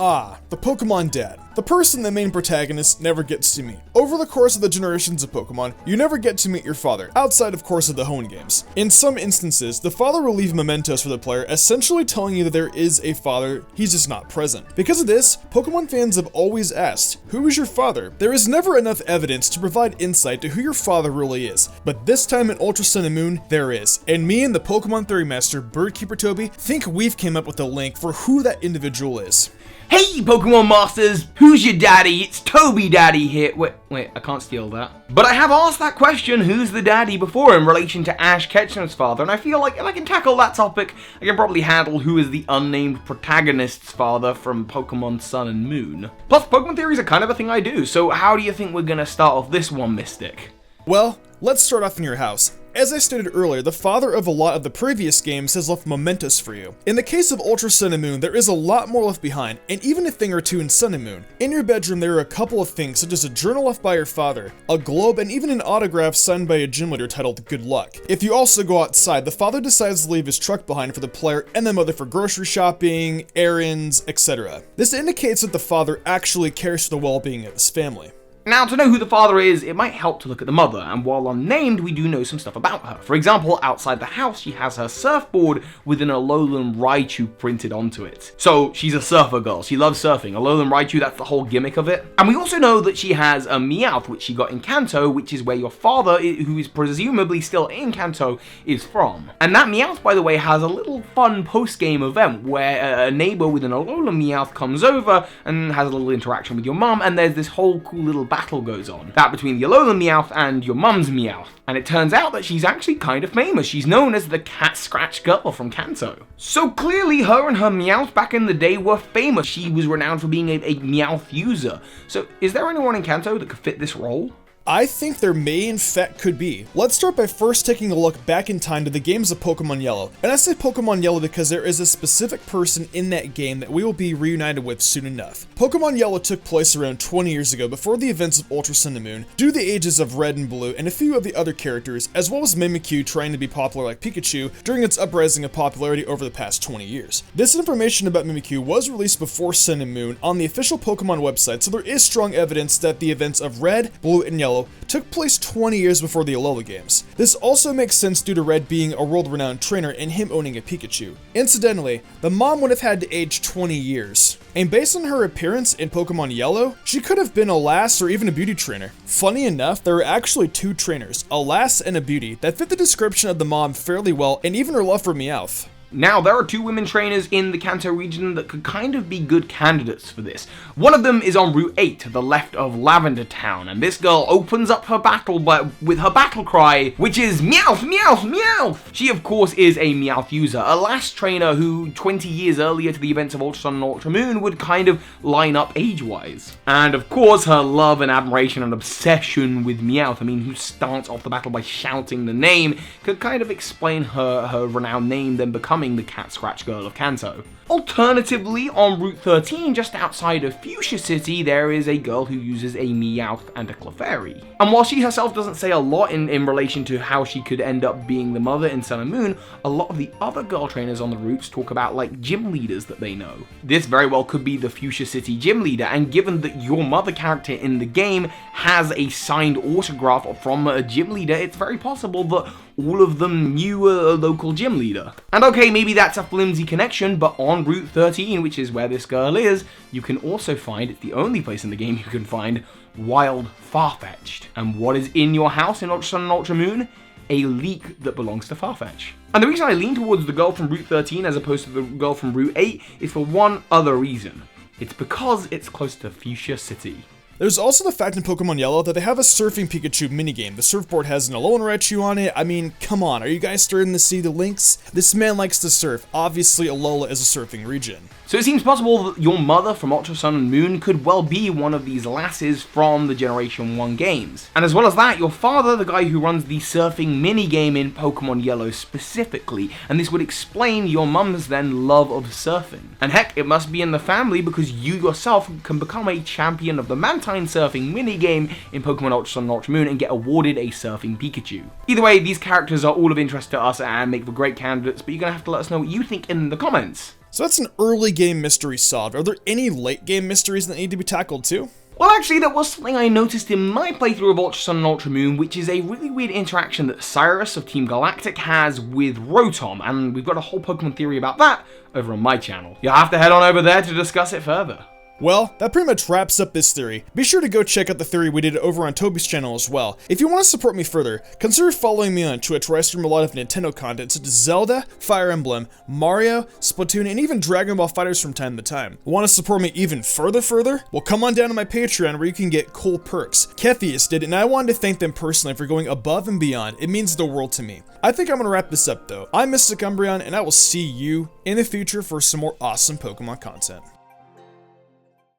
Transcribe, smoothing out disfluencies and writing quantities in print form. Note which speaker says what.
Speaker 1: Ah, the Pokemon Dad. The person the main protagonist never gets to meet. Over the course of the generations of Pokemon, you never get to meet your father, outside of course of the Hone games. In some instances, the father will leave mementos for the player, essentially telling you that there is a father, he's just not present. Because of this, Pokemon fans have always asked, who is your father? There is never enough evidence to provide insight to who your father really is, but this time in Ultra Sun and Moon, there is. And me and the Pokemon Theory Master, BirdKeeperToby, think we've came up with a link for who that individual is.
Speaker 2: Hey Pokemon Masters, who's your daddy? It's Toby Daddy here. Wait, I can't steal that. But I have asked that question, who's the daddy, before in relation to Ash Ketchum's father, and I feel like if I can tackle that topic, I can probably handle who is the unnamed protagonist's father from Pokemon Sun and Moon. Plus, Pokemon theories are kind of a thing I do, so how do you think we're gonna start off this one, Mystic?
Speaker 1: Well, let's start off in your house. As I stated earlier, the father of a lot of the previous games has left mementos for you. In the case of Ultra Sun and Moon, there is a lot more left behind, and even a thing or two in Sun and Moon. In your bedroom, there are a couple of things, such as a journal left by your father, a globe, and even an autograph signed by a gym leader titled Good Luck. If you also go outside, the father decides to leave his truck behind for the player and the mother for grocery shopping, errands, etc. This indicates that the father actually cares for the well-being of his family.
Speaker 2: Now, to know who the father is, it might help to look at the mother, and while unnamed, we do know some stuff about her. For example, outside the house, she has her surfboard with an Alolan Raichu printed onto it. So, she's a surfer girl, she loves surfing. Alolan Raichu, that's the whole gimmick of it. And we also know that she has a Meowth, which she got in Kanto, which is where your father, who is presumably still in Kanto, is from. And that Meowth, by the way, has a little fun post-game event where a neighbor with an Alolan Meowth comes over and has a little interaction with your mum, and there's this whole cool little battle goes on. That between the Alolan Meowth and your mum's Meowth. And it turns out that she's actually kind of famous. She's known as the Cat Scratch Girl from Kanto. So clearly her and her Meowth back in the day were famous. She was renowned for being a Meowth user. So is there anyone in Kanto that could fit this role?
Speaker 1: I think there may in fact could be. Let's start by first taking a look back in time to the games of Pokemon Yellow. And I say Pokemon Yellow because there is a specific person in that game that we will be reunited with soon enough. Pokemon Yellow took place around 20 years ago before the events of Ultra Sun and Moon, due to the ages of Red and Blue and a few of the other characters, as well as Mimikyu trying to be popular like Pikachu during its uprising of popularity over the past 20 years. This information about Mimikyu was released before Sun and Moon on the official Pokemon website, so there is strong evidence that the events of Red, Blue, and Yellow took place 20 years before the Alola games. This also makes sense due to Red being a world-renowned trainer and him owning a Pikachu. Incidentally, the mom would have had to age 20 years. And based on her appearance in Pokemon Yellow, she could have been a lass or even a beauty trainer. Funny enough, there are actually two trainers, a lass and a beauty, that fit the description of the mom fairly well, and even her love for Meowth.
Speaker 2: Now, there are two women trainers in the Kanto region that could kind of be good candidates for this. One of them is on Route 8 to the left of Lavender Town, and this girl opens up her battle with her battle cry, which is Meowth, Meowth, Meowth! She, of course, is a Meowth user, a lass trainer who 20 years earlier to the events of Ultra Sun and Ultra Moon would kind of line up age-wise. And, of course, her love and admiration and obsession with Meowth, who starts off the battle by shouting the name, could kind of explain her renowned name then becoming the Cat Scratch Girl of Kanto. Alternatively, on Route 13, just outside of Fuchsia City, there is a girl who uses a Meowth and a Clefairy. And while she herself doesn't say a lot in relation to how she could end up being the mother in Sun and Moon, a lot of the other girl trainers on the routes talk about like gym leaders that they know. This very well could be the Fuchsia City gym leader, and given that your mother character in the game has a signed autograph from a gym leader, it's very possible that all of them knew a local gym leader. And okay, maybe that's a flimsy connection, but on Route 13, which is where this girl is, you can also find, it's the only place in the game you can find, Wild Farfetch'd. And what is in your house in Ultra Sun and Ultra Moon? A leek that belongs to Farfetch. And the reason I lean towards the girl from Route 13 as opposed to the girl from Route 8 is for one other reason. It's because it's close to Fuchsia City.
Speaker 1: There's also the fact in Pokemon Yellow that they have a surfing Pikachu minigame. The surfboard has an Alolan Raichu on it. Come on, are you guys starting to see the links? This man likes to surf. Obviously, Alola is a surfing region.
Speaker 2: So it seems possible that your mother from Ultra Sun and Moon could well be one of these lasses from the Generation 1 games. And as well as that, your father, the guy who runs the surfing minigame in Pokemon Yellow specifically, and this would explain your mum's then love of surfing. And heck, it must be in the family because you yourself can become a champion of the Mantine surfing minigame in Pokemon Ultra Sun and Ultra Moon and get awarded a surfing Pikachu. Either way, these characters are all of interest to us and make for great candidates, but you're gonna have to let us know what you think in the comments.
Speaker 1: So that's an early game mystery solved. Are there any late game mysteries that need to be tackled too?
Speaker 2: Well, actually, that was something I noticed in my playthrough of Ultra Sun and Ultra Moon, which is a really weird interaction that Cyrus of Team Galactic has with Rotom, and we've got a whole Pokemon theory about that over on my channel. You'll have to head on over there to discuss it further.
Speaker 1: Well, that pretty much wraps up this theory. Be sure to go check out the theory we did over on Toby's channel as well. If you want to support me further, consider following me on Twitch, where I stream a lot of Nintendo content such as Zelda, Fire Emblem, Mario, Splatoon, and even Dragon Ball FighterZ from time to time. Want to support me even further? Well, come on down to my Patreon where you can get cool perks. Kethius did, and I wanted to thank them personally for going above and beyond. It means the world to me. I think I'm going to wrap this up though. I'm Mystic Umbreon, and I will see you in the future for some more awesome Pokemon content.